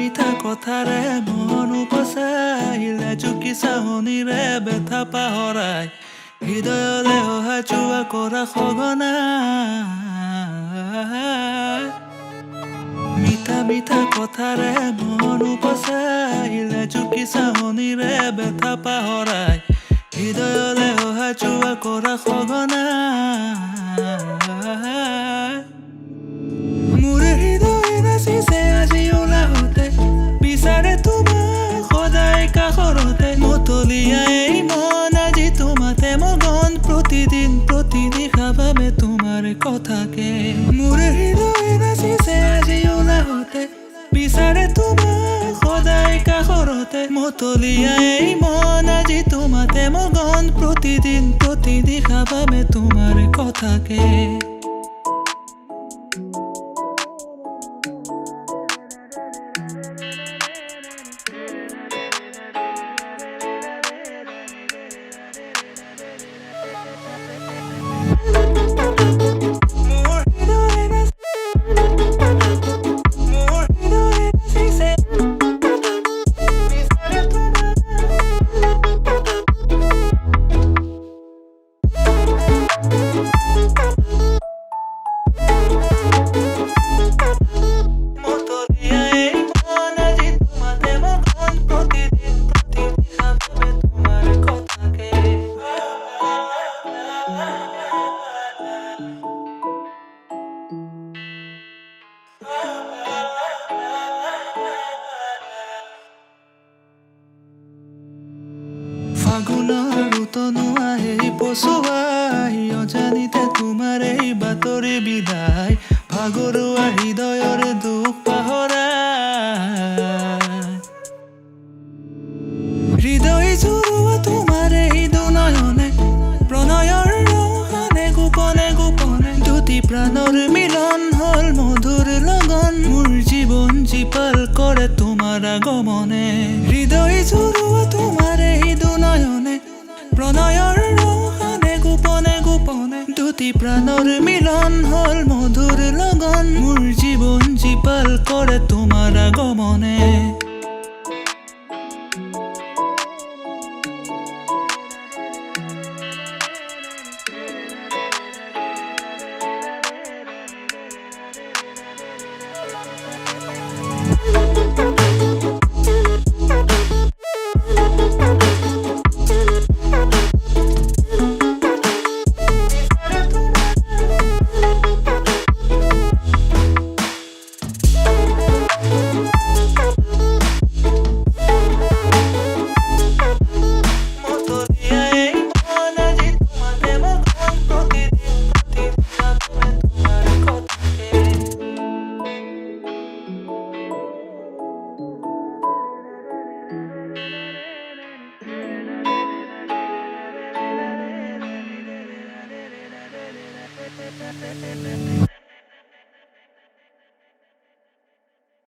মিঠা কথাৰে মন উপচাই লাজুকী চাহনিৰে বেথা পাহৰাই হৃদয়লে অহা যোৱা কৰা সঘনাই মিঠা মিঠা কথাৰে মন উপচাই লাজুকী চাহনিৰে বেথা পাহৰাই হৃদয়লে অহা যোৱা কৰা সঘনাই মোৰ হৃদয় নাচিছে আজি ওলাওঁতে বিচাৰে তোমাক সদায় কাষৰতে মতলীয়াই মন আজি তোমাতে মগন প্ৰতিদিন প্ৰতিদিশা ভাবে তোমাৰ কথাকে মোৰ হৃদয় নাচিছে আজি ওলাওঁতে বিচাৰে তোমাক সদায় কাষৰতে মতলীয়াই মন আজি তোমাতে মগন প্ৰতিদিন প্ৰতিদিশা ভাবে তোমাৰ কথাকে ফাগুনৰ উতনো আহে পচুৱাই অজানিতে তোমাৰ এই বাতৰি বিদায় ভাগৰুৱা হৃদয়ৰ দুখ পাহৰাই হৃদয় জুৰুৱা তোমাৰ এই দুনয়নে প্ৰণয়ৰ ৰসানে গোপনে গোপনে দুটি প্ৰাণৰ মিলন হল মধুৰ লগন মোৰ জীৱন জীপাল কৰে তোমাৰ আগমনে হৃদয় জুৰুৱা তোমাৰ এই দুনয়নে প্ৰণয়ৰ ৰসানে গোপনে গোপনে দুটি প্ৰাণৰ মিলন হল মধুৰ লগন মোৰ জীৱন জীপাল কৰে তোমাৰ আগমনে